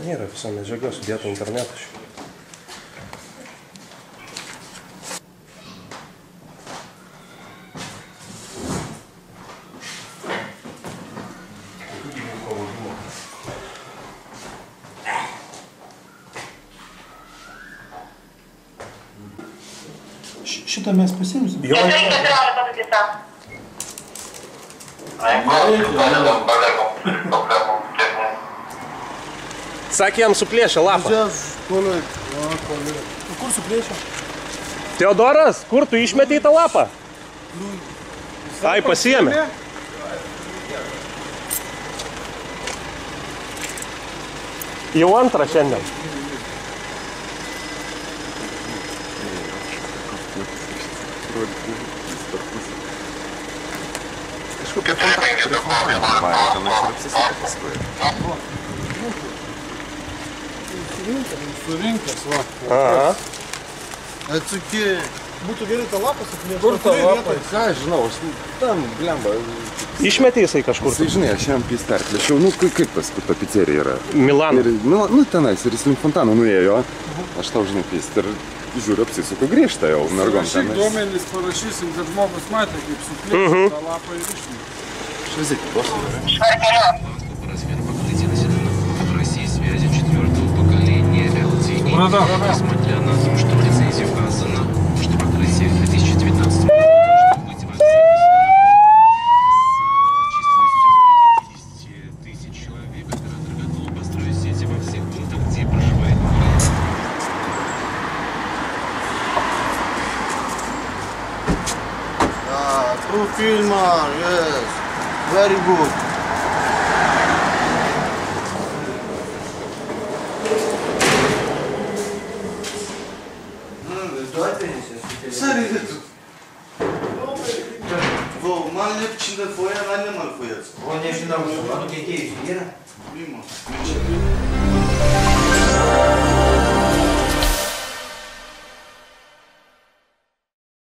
Yra visa medžiaga sudėta internetu. Šitą mes pasiimsim. Jo. Sakė, jam suplėšė lapą. Kur suplėšė? Teodoras, kur tu išmetei tą lapą? Ai, pasiėmė. Jau antrą šiandien. Kažkokia kontaktų reforma vaja, tenais ir apsisakė paskui. Surinkęs, va. Aha. Atsukė. Būtų gerai tą lapą suplėšti. Kur tą lapą? Ką, žinau, aš tam, blemba. Išmetė jisai kažkur. Jisai, žinai, aš jam pys perplėšiau, nu kaip tas, kur ta pizzerija yra. Milano. Nu, tenais, ir jis link fontano nuėjo, aš tau, žinai, pys, ir žiūriu, apsisuku grįžta jau, mergom tenais. Rašyk duomenys, parašysim, kad žmogus matė, kaip suplėšti tą lapą ir išmė. Швезите, просто. В России связи 4-го поколения LTE. Несмотря на то, что в лицензии указано, что покрытие в 2019 году должно быть во всех государствах с численностью 50 тысяч человек. Оператор готов построить сети во всех пунктах, где проживает население. True filmer, yes. Very good. Sari de tu. Vă, m-am lep cine foia, n-am mai foiați. O, ne și n-am nu checheiești, era? Prima.